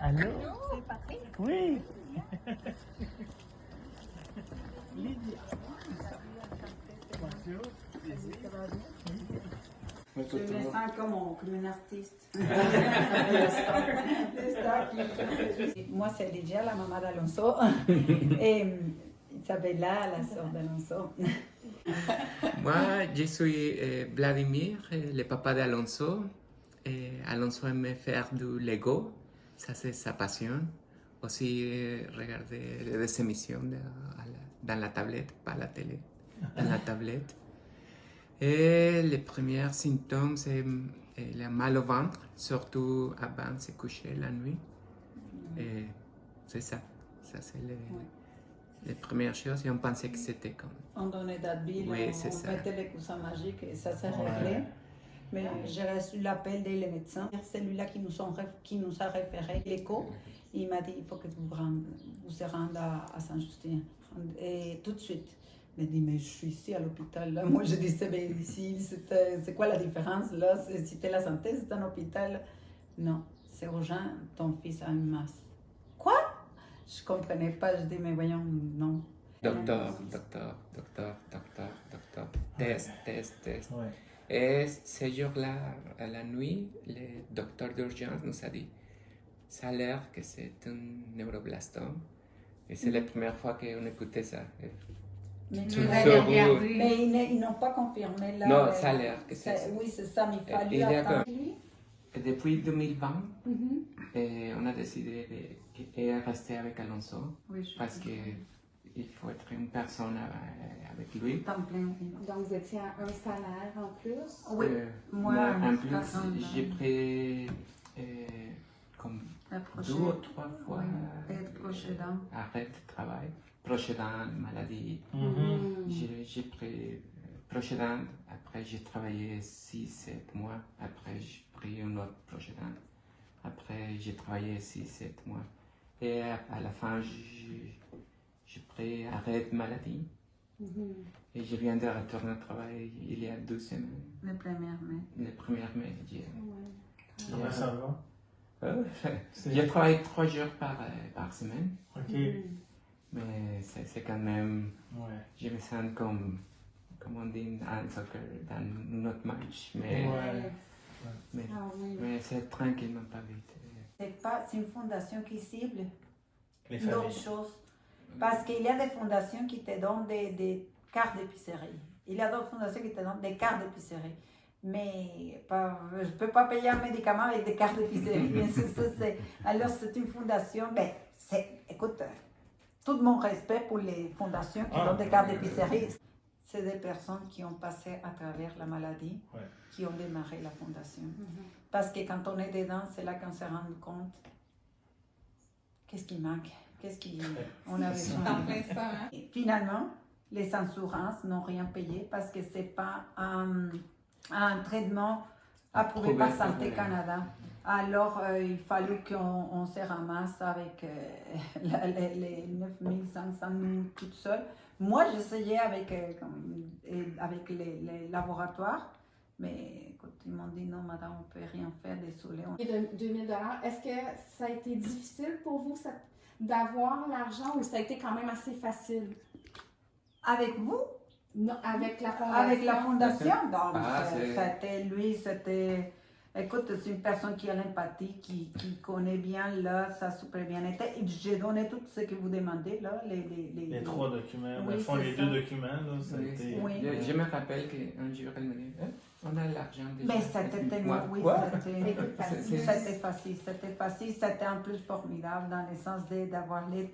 Allô? C'est Patrick. Oui. Lydia. Bonjour. Je me sens comme une artiste. Moi, c'est Lydia, la maman d'Alonso. Et Isabella, la sœur d'Alonso. Moi, je suis Vladimir, le papa d'Alonso. Alonso aime faire du Lego, ça c'est sa passion. Aussi, regarder des émissions dans la tablette, pas la télé, dans la tablette. Et les premiers symptômes, c'est le mal au ventre, surtout avant de se coucher la nuit. Et c'est ça. Ça, c'est les premières choses. Et on pensait que c'était comme... On donnait d'Advil, Oui, on mettait les coussins magiques et ça s'est réglé. Mais j'ai reçu l'appel des médecins. C'est celui-là qui nous a référé l'écho. Il m'a dit il faut que vous vous rendez à Saint-Justin. Et tout de suite. Il m'a dit mais je suis ici à l'hôpital. Là. Moi je disais mais ici c'est quoi la différence là? C'était la santé, c'est un hôpital. Non, c'est urgent, ton fils a une masse. Quoi? Je ne comprenais pas, je dis mais voyons, non. Docteur. Test. Ouais. Et ce jour-là, à la nuit, le docteur d'urgence nous a dit ça a l'air que c'est un neuroblastome. Et c'est la première fois qu'on écoutait ça. Mais ils n'ont pas confirmé là. Non, ça a l'air que c'est ça. Oui, c'est ça, mais il fallait Et attendre. Et depuis 2020, on a décidé de rester avec Alonso parce qu'il faut être une personne avec lui. Temps plein. Donc, vous étiez à un salaire en plus? Oui, moi en plus, j'ai pris comme 2 ou 3 fois arrêt de travail, prochaine maladie. J'ai pris prochaine, après j'ai travaillé 6-7 mois, après j'ai pris une autre prochaine, après j'ai travaillé 6-7 mois. Et à la fin, j'ai pris arrêt de maladie. Et je viens de retourner au travail il y a 2 semaines. Le 1er mai. Le 1er mai. Comment ça va? J'ai travaillé 3 jours par semaine. Ok. Mais c'est quand même... Ouais. Je me sens comme on dit en soccer, dans notre match. Mais, mais c'est tranquillement pas vite. C'est une fondation qui cible Les d'autres familles. choses. Parce qu'il y a des fondations qui te donnent des cartes d'épicerie. Il y a d'autres fondations qui te donnent des cartes d'épicerie. Mais je ne peux pas payer un médicament avec des cartes d'épicerie. Alors c'est une fondation. Ben, écoute, tout mon respect pour les fondations qui donnent des cartes d'épicerie. C'est des personnes qui ont passé à travers la maladie, qui ont démarré la fondation. Parce que quand on est dedans, c'est là qu'on se rend compte qu'est-ce qui manque, on a besoin. Et finalement, les assurances n'ont rien payé parce que ce n'est pas un traitement approuvé par Santé Canada. Alors, il fallait qu'on se ramasse avec les 9500 toute seule. Moi, j'essayais avec les laboratoires, mais écoute, ils m'ont dit non, madame, on ne peut rien faire, désolé. Et de 2000 $, est-ce que ça a été difficile pour vous d'avoir l'argent ou ça a été quand même assez facile? Avec vous? Non, avec la fondation. Avec la fondation? Non, c'est... c'était... Écoute, c'est une personne qui a l'empathie, qui connaît bien, là, ça a super bien été. Et j'ai donné tout ce que vous demandez, là, Les 3 documents, oui, au fond, les ça. 2 documents, là, ça a été... Oui. Je me rappelle qu'un jour, elle me dit on a l'argent déjà. Mais c'était tellement, oui, c'était facile, c'était en plus formidable dans le sens d'avoir l'aide.